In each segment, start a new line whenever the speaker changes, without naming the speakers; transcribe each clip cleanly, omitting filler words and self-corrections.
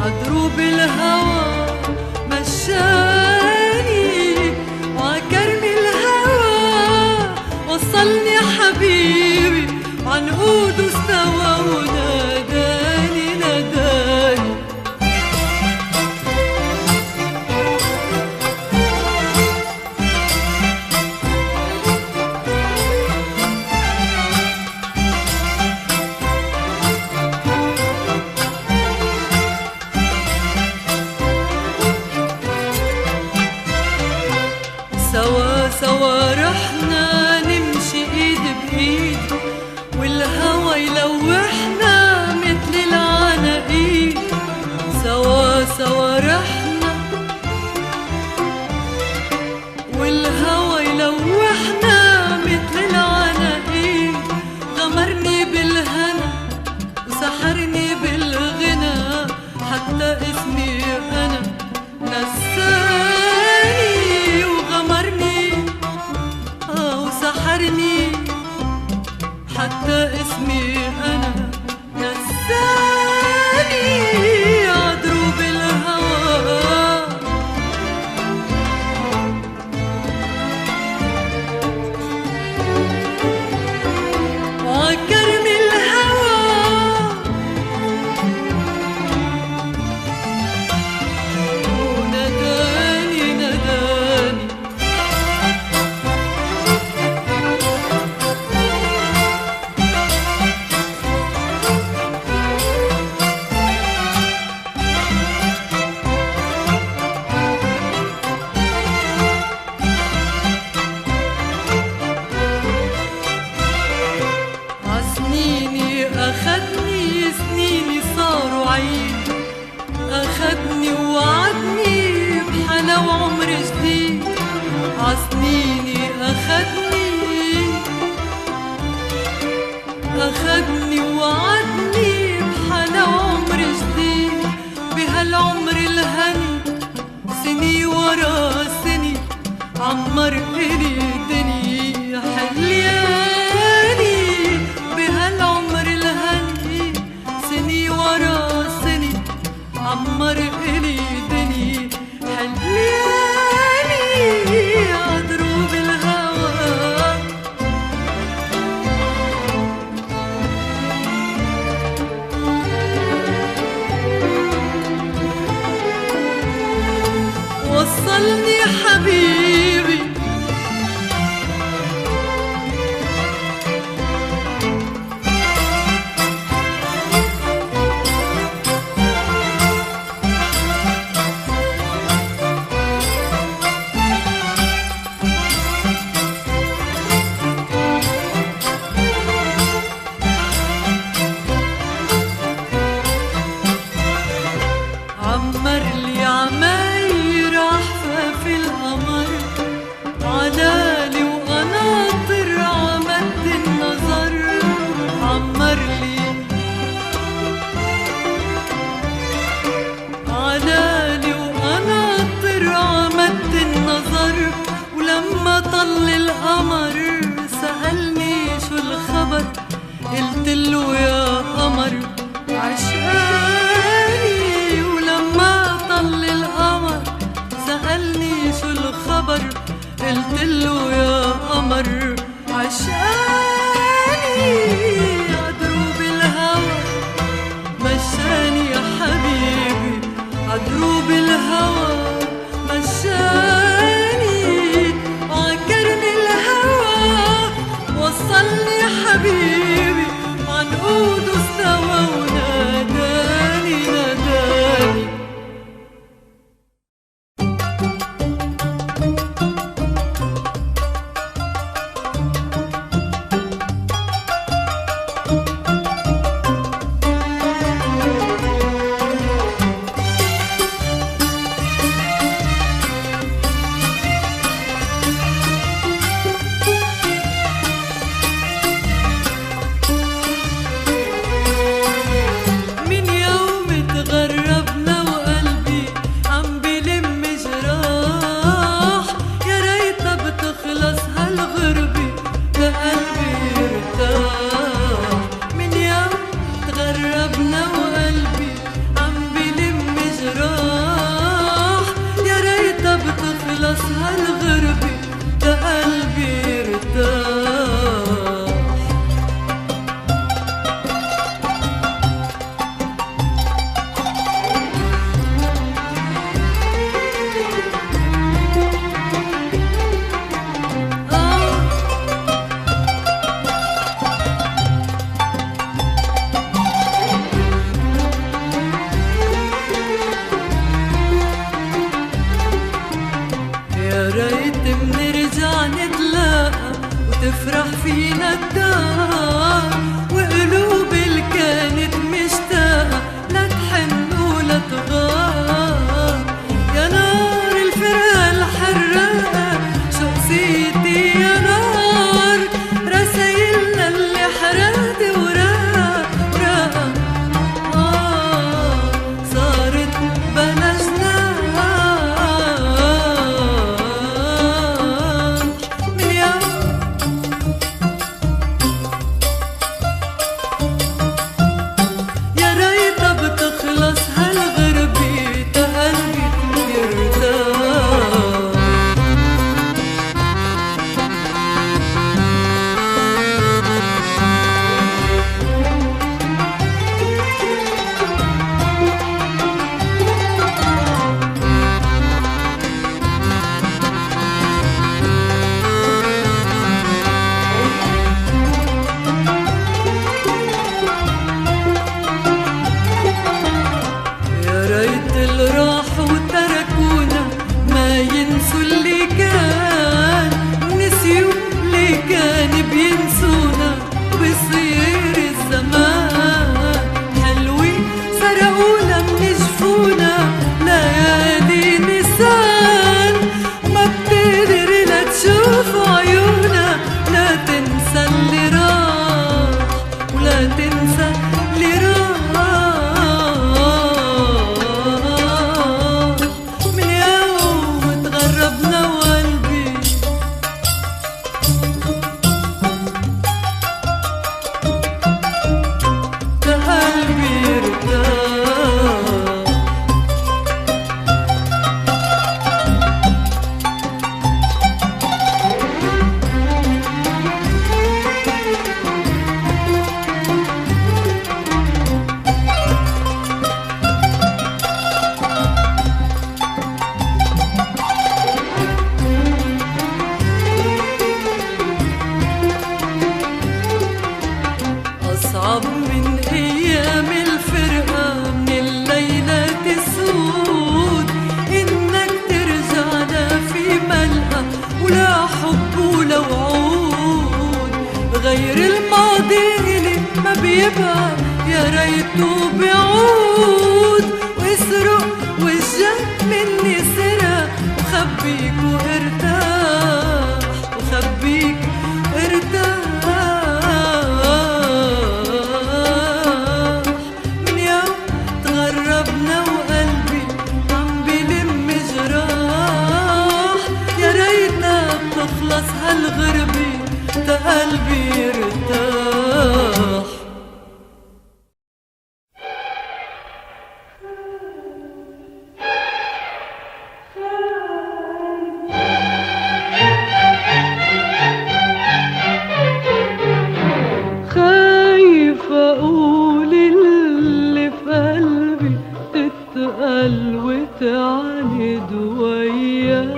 عدروب الهوى مشاني وعكرم الهوى وصلني حبيبي عنقود استوى وناداني ناداني. سوا سوا رحنا نمشي ايد بايد والهوى يلوحنا مثل العناقيد. سوا سوا رحنا والهوى يلوحنا مثل العناقيد. غمرني بالهنا وسحرني بالغنى حتى اسمي انا نساني. وغمرني وسحرني حتى اسمي أنا نساني. عدروب الهوى وعكرم الهوى وناداني ناداني. أخدني سنيني صاروا عيد. أخدني ووعدني بحلاوة عمر جديد. عسنيني أخدني ووعدني بحلاوة عمر جديد. بهالعمر الهني سني ورا سني عمر إلي دنيا حلياني. بهالعمر الهني سني ورا سني عمر إلي دنيا حلياني. عدروب الهوى وصلني حبيبي عمر لي عماير عحفة في القمر علالي وقناطر عمد النظر. عمر لي علالي وقناطر عمد النظر. ولما طل القمر سألني شو الخبر قلتله يا قمر عشقاني. ولما طل القمر سألني شو الخبر قلتله يا قمر عشقاني. عدروب الهوى مشاني يا حبيبي. عدروب الهوى مشاني وعكرم الهوى وصلني حبيبي عنقود استوى وناداني. هالغربة ده قلبي ارتاح. يا ريت منرجع نتلاقى وتفرح فينا الدار، وقلوب اللي كانت مشتاقة لا تحن ولا تغار. يا نار الفرقة الحراقة شو قسيتي يا نار، رسايلنا اللي حرقتي وراقة صارت بلا أصعب من أيام الفرقة من الليلة تسود، إنك ترجعنا في ملقى ولا حب ولا وعود. غير الماضي إلي ما بيبقى يا ريته بيعود، واسرق وجهك مني سرق وخبيك وارتاح، وخبيك ارتاح. خلص هالغربة ده قلبي ارتاح. خايفة أقول اللي في قلبي تتقل وتعاند وياي،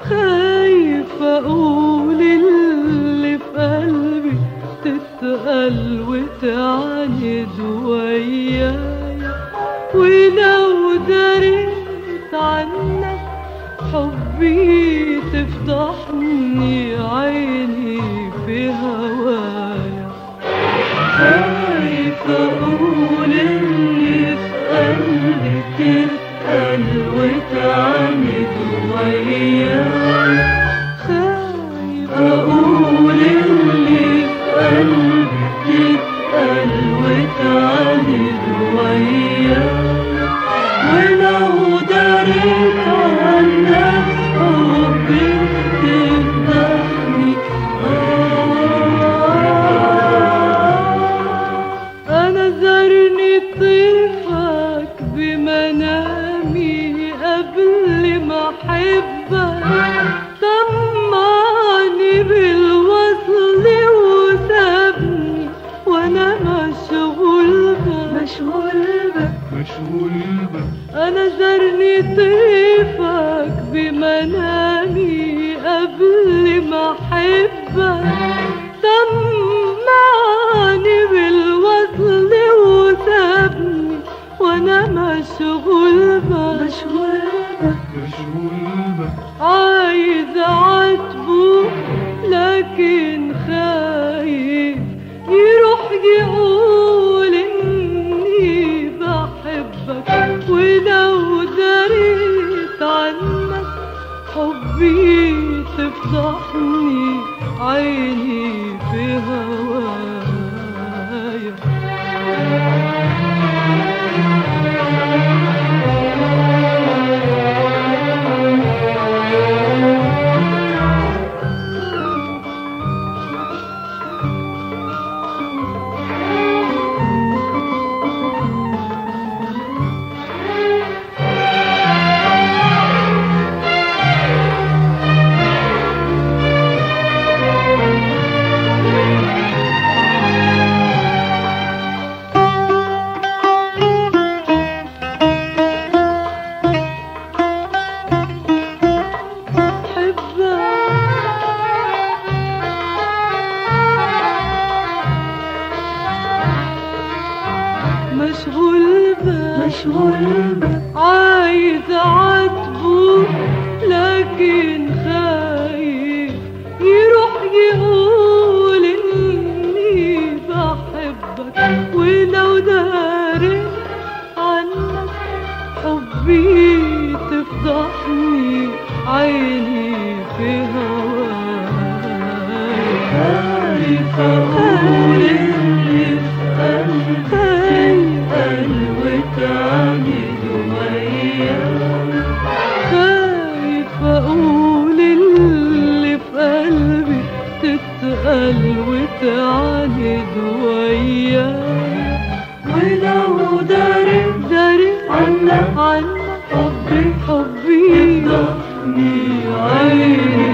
خايفة أقول اللي في قلبي تتقل وتعاند وياي. ولو دريت عنك حبي تفضحني عيني في هوايا. خايفة أقول اللي في قلبي تتقل وتعاند وياي، خايفة أقول اللي في قلبي تتقل وتعاند وياي. ولو دريت عنك حبي تفضحني أنا زرني طيفك بمنام أنا زرني طيفك بمنامي قبل ما أحبك، طمعني بالوصل وسابني وأنا مشغول بك. عايز أعاتبه لكن خايف يروح يقول إني بحبك، ولو دريت عنك حبي تفضحني عيني في هوايا. مشغول بك، عايز أعاتبه لكن خايف يروح يقول إني بحبك، ولو داري عنك حبي تفضحني عيني في هواي. خايف أقول اللي في قلبي تعاند وياك، خايف أقول اللي في قلبي تتقل وتعاند وياك، ولو داري عنك حبي تفضحني عيني